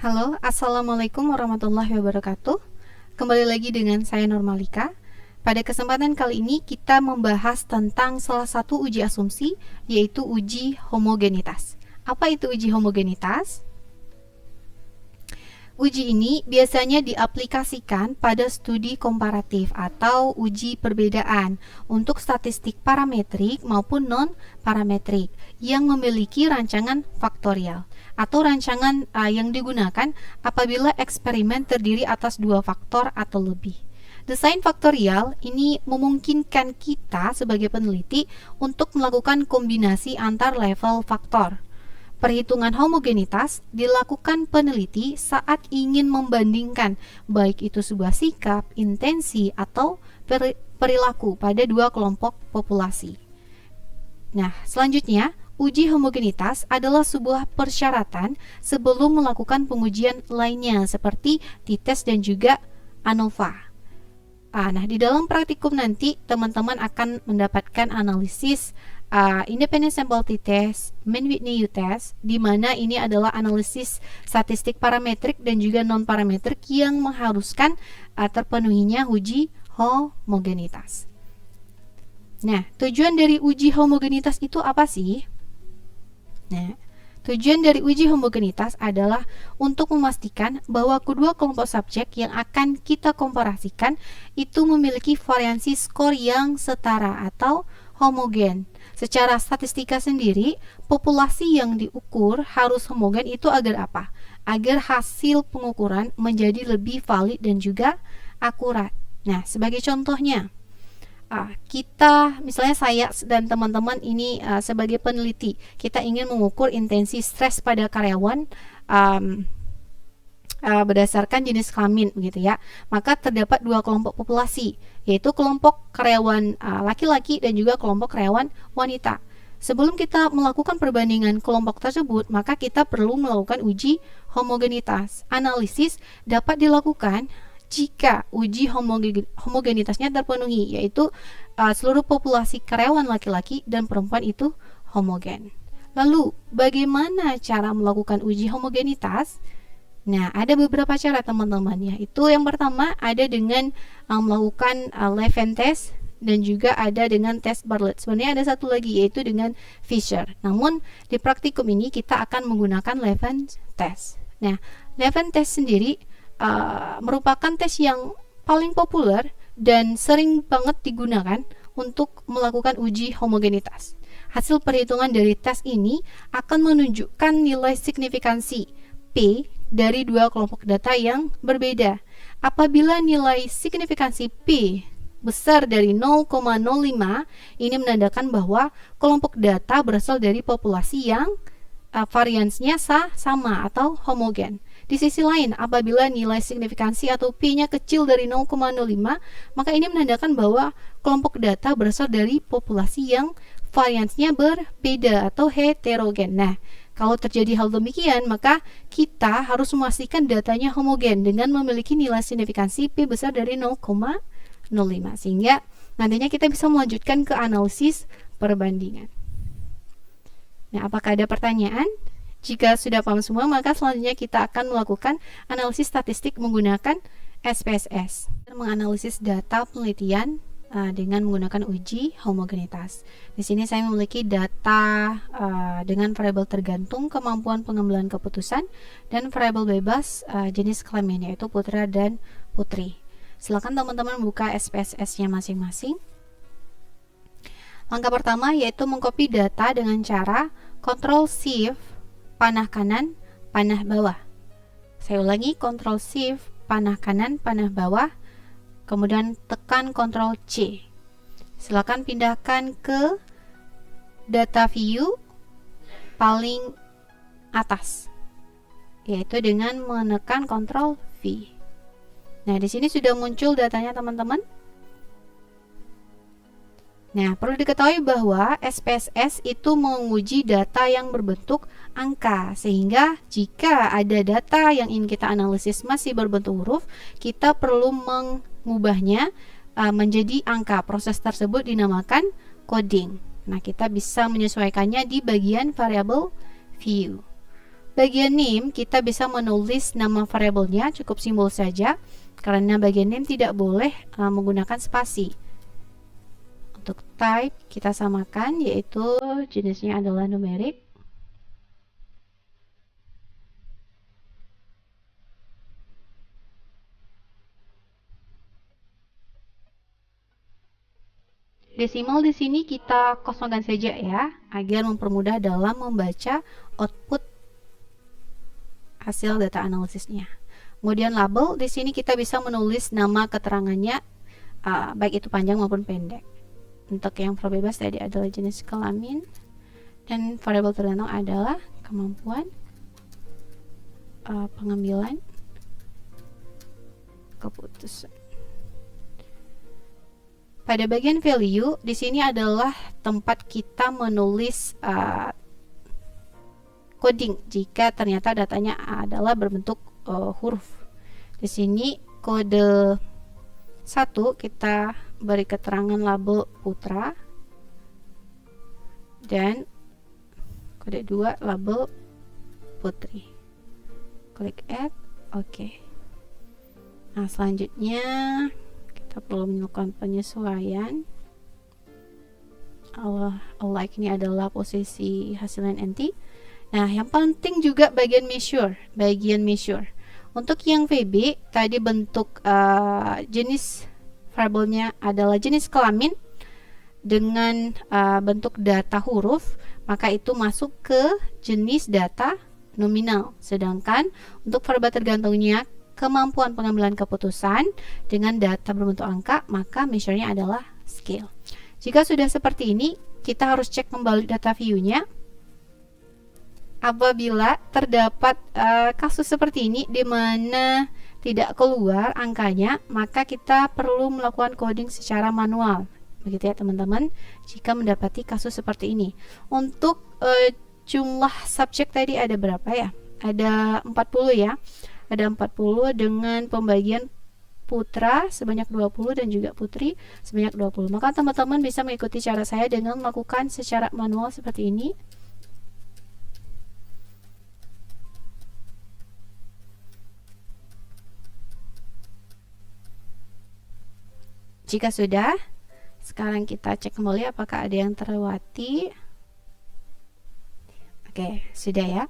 Halo, Assalamualaikum warahmatullahi wabarakatuh. Kembali lagi dengan saya Nurmalika. Pada kesempatan kali ini kita membahas tentang salah satu uji asumsi, yaitu uji homogenitas. Apa itu uji homogenitas? Uji ini biasanya diaplikasikan pada studi komparatif atau uji perbedaan untuk statistik parametrik maupun non-parametrik yang memiliki rancangan faktorial atau rancangan yang digunakan apabila eksperimen terdiri atas dua faktor atau lebih. Desain faktorial ini memungkinkan kita sebagai peneliti untuk melakukan kombinasi antar level faktor. Perhitungan homogenitas dilakukan peneliti saat ingin membandingkan baik itu sebuah sikap, intensi, atau perilaku pada dua kelompok populasi. Nah, selanjutnya, uji homogenitas adalah sebuah persyaratan sebelum melakukan pengujian lainnya seperti t-test dan juga ANOVA. Nah, di dalam praktikum nanti teman-teman akan mendapatkan analisis independent sample t-test, Mann-Whitney U-test, di mana ini adalah analisis statistik parametrik dan juga non-parametrik yang mengharuskan terpenuhinya uji homogenitas. Nah, tujuan dari uji homogenitas itu apa sih? Nah, tujuan dari uji homogenitas adalah untuk memastikan bahwa kedua kelompok subjek yang akan kita komparasikan itu memiliki variansi skor yang setara atau homogen. Secara statistika sendiri, populasi yang diukur harus homogen itu agar apa? Agar hasil pengukuran menjadi lebih valid dan juga akurat. Nah, sebagai contohnya, misalnya saya dan teman-teman ini sebagai peneliti, kita ingin mengukur intensi stres pada karyawan berdasarkan jenis kelamin begitu ya. Maka terdapat dua kelompok populasi, yaitu kelompok karyawan laki-laki dan juga kelompok karyawan wanita. Sebelum kita melakukan perbandingan kelompok tersebut, maka kita perlu melakukan uji homogenitas. Analisis dapat dilakukan jika uji homogenitasnya terpenuhi, yaitu seluruh populasi karyawan laki-laki dan perempuan itu homogen. Lalu, bagaimana cara melakukan uji homogenitas? Nah, ada beberapa cara teman-teman ya. Itu yang pertama ada dengan melakukan Levene test dan juga ada dengan tes Bartlett. Sebenarnya ada satu lagi yaitu dengan Fisher. Namun di praktikum ini kita akan menggunakan Levene test. Nah, Levene test sendiri merupakan tes yang paling populer dan sering banget digunakan untuk melakukan uji homogenitas. Hasil perhitungan dari tes ini akan menunjukkan nilai signifikansi P dari dua kelompok data yang berbeda. Apabila nilai signifikansi P besar dari 0,05, ini menandakan bahwa kelompok data berasal dari populasi yang variansinya sama atau homogen. Di sisi lain, apabila nilai signifikansi atau P-nya kecil dari 0,05, maka ini menandakan bahwa kelompok data berasal dari populasi yang variansinya berbeda atau heterogen. Nah, kalau terjadi hal demikian, maka kita harus memastikan datanya homogen dengan memiliki nilai signifikansi P besar dari 0,05 sehingga nantinya kita bisa melanjutkan ke analisis perbandingan. Nah, apakah ada pertanyaan? Jika sudah paham semua, maka selanjutnya kita akan melakukan analisis statistik menggunakan SPSS. Menganalisis data penelitian dengan menggunakan uji homogenitas. Di sini saya memiliki data dengan variabel tergantung kemampuan pengambilan keputusan dan variabel bebas jenis kelamin yaitu putra dan putri. Silakan teman-teman buka SPSS-nya masing-masing. Langkah pertama yaitu mengcopy data dengan cara Ctrl Shift panah kanan, panah bawah. Saya ulangi, Ctrl Shift panah kanan, panah bawah. Kemudian tekan Ctrl C. Silakan pindahkan ke data view paling atas, yaitu dengan menekan Ctrl V. Nah, di sini sudah muncul datanya teman-teman. Nah, perlu diketahui bahwa SPSS itu menguji data yang berbentuk angka, sehingga jika ada data yang ingin kita analisis masih berbentuk huruf, kita perlu mengubahnya menjadi angka. Proses tersebut dinamakan coding. Nah, kita bisa menyesuaikannya di bagian variable view. bagian name kita bisa menulis nama variabelnya, cukup simbol saja, karena bagian name tidak boleh menggunakan spasi. Untuk type kita samakan, yaitu jenisnya adalah numerik. Desimal di sini kita kosongkan saja ya, agar mempermudah dalam membaca output hasil data analisisnya. Kemudian label, di sini kita bisa menulis nama keterangannya, baik itu panjang maupun pendek. Untuk yang variabel bebas tadi adalah jenis kelamin, dan variabel tergantung adalah kemampuan pengambilan keputusan. Pada bagian value, di sini adalah tempat kita menulis coding jika ternyata datanya adalah berbentuk huruf. Di sini kode 1 kita beri keterangan label putra, dan kode 2 label putri. Klik add, oke. Nah, selanjutnya kita perlu melakukan penyesuaian. Like ini adalah posisi hasilnya nanti. Nah, yang penting juga bagian measure. Untuk yang VB tadi bentuk jenis variabelnya adalah jenis kelamin dengan bentuk data huruf, maka itu masuk ke jenis data nominal. Sedangkan untuk variabel tergantungnya kemampuan pengambilan keputusan dengan data berbentuk angka, maka measure-nya adalah scale. Jika sudah seperti ini, kita harus cek kembali data view-nya. Apabila terdapat kasus seperti ini di mana tidak keluar angkanya, maka kita perlu melakukan coding secara manual. Begitu ya teman-teman, jika mendapati kasus seperti ini. Untuk jumlah subjek tadi ada berapa ya? Ada 40 ya. Ada 40 dengan pembagian putra sebanyak 20 dan juga putri sebanyak 20. Maka teman-teman bisa mengikuti cara saya dengan melakukan secara manual seperti ini. Jika sudah, sekarang kita cek kembali apakah ada yang terlewati. Oke, sudah ya.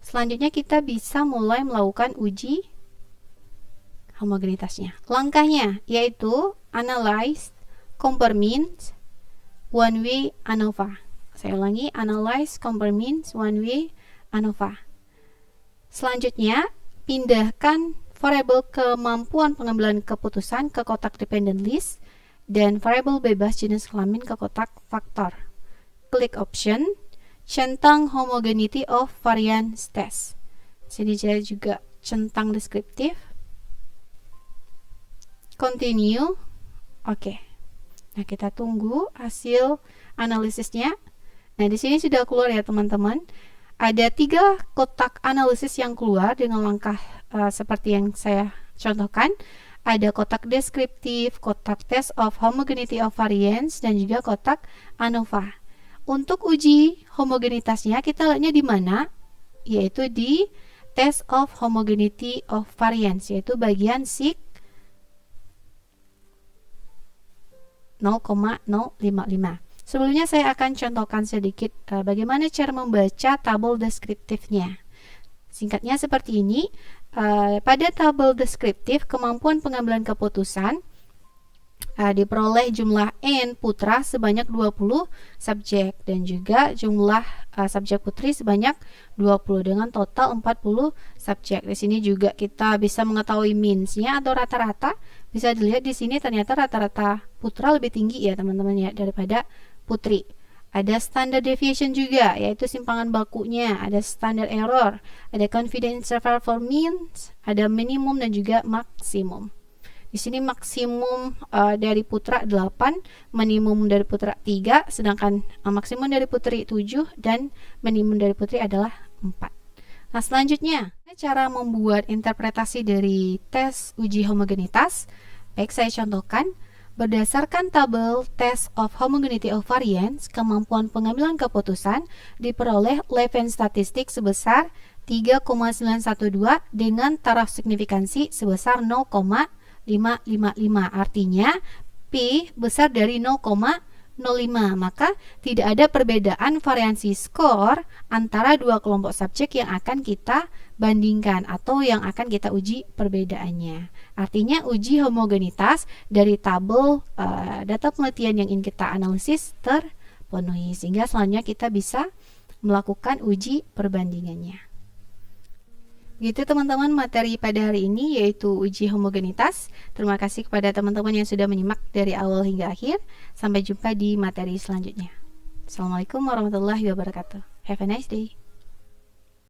Selanjutnya kita bisa mulai melakukan uji homogenitasnya. Langkahnya yaitu analyze, compare means, one way ANOVA. Saya ulangi, analyze, compare means, one way ANOVA. Selanjutnya, pindahkan variabel kemampuan pengambilan keputusan ke kotak dependent list dan variabel bebas jenis kelamin ke kotak faktor. Klik option, centang homogeneity of variance test. Sini saya juga centang deskriptif. Continue. Oke. Nah, kita tunggu hasil analisisnya. Nah, di sini sudah keluar ya teman-teman. Ada 3 kotak analisis yang keluar dengan langkah seperti yang saya contohkan. Ada kotak deskriptif, kotak test of homogeneity of variance, dan juga kotak ANOVA. Untuk uji homogenitasnya kita lihatnya di mana? Yaitu di test of homogeneity of variance, yaitu bagian sig 0,055. Sebelumnya saya akan contohkan sedikit bagaimana cara membaca tabel deskriptifnya. Singkatnya seperti ini. Pada tabel deskriptif, kemampuan pengambilan keputusan diperoleh jumlah N putra sebanyak 20 subjek dan juga jumlah subjek putri sebanyak 20 dengan total 40 subjek. Di sini juga kita bisa mengetahui means-nya atau rata-rata. Bisa dilihat di sini ternyata rata-rata putra lebih tinggi ya teman-teman ya daripada putri. Ada standard deviation juga, yaitu simpangan bakunya, ada standard error, ada confidence interval for means, ada minimum dan juga maksimum. Di sini maksimum dari putra 8, minimum dari putra 3, sedangkan maksimum dari putri 7 dan minimum dari putri adalah 4. Nah, selanjutnya, cara membuat interpretasi dari tes uji homogenitas. Baik, saya contohkan. Berdasarkan tabel Test of Homogeneity of Variance, kemampuan pengambilan keputusan diperoleh Levene statistik sebesar 3,912 dengan taraf signifikansi sebesar 0,555. Artinya, P besar dari 0,05. Maka, tidak ada perbedaan variansi skor antara dua kelompok subjek yang akan kita bandingkan atau yang akan kita uji perbedaannya. Artinya uji homogenitas dari tabel data penelitian yang ingin kita analisis terpenuhi, sehingga selanjutnya kita bisa melakukan uji perbandingannya. Gitu teman-teman materi pada hari ini, yaitu uji homogenitas. Terima kasih kepada teman-teman yang sudah menyimak dari awal hingga akhir. Sampai jumpa di materi selanjutnya. Assalamualaikum warahmatullahi wabarakatuh. Have a nice day.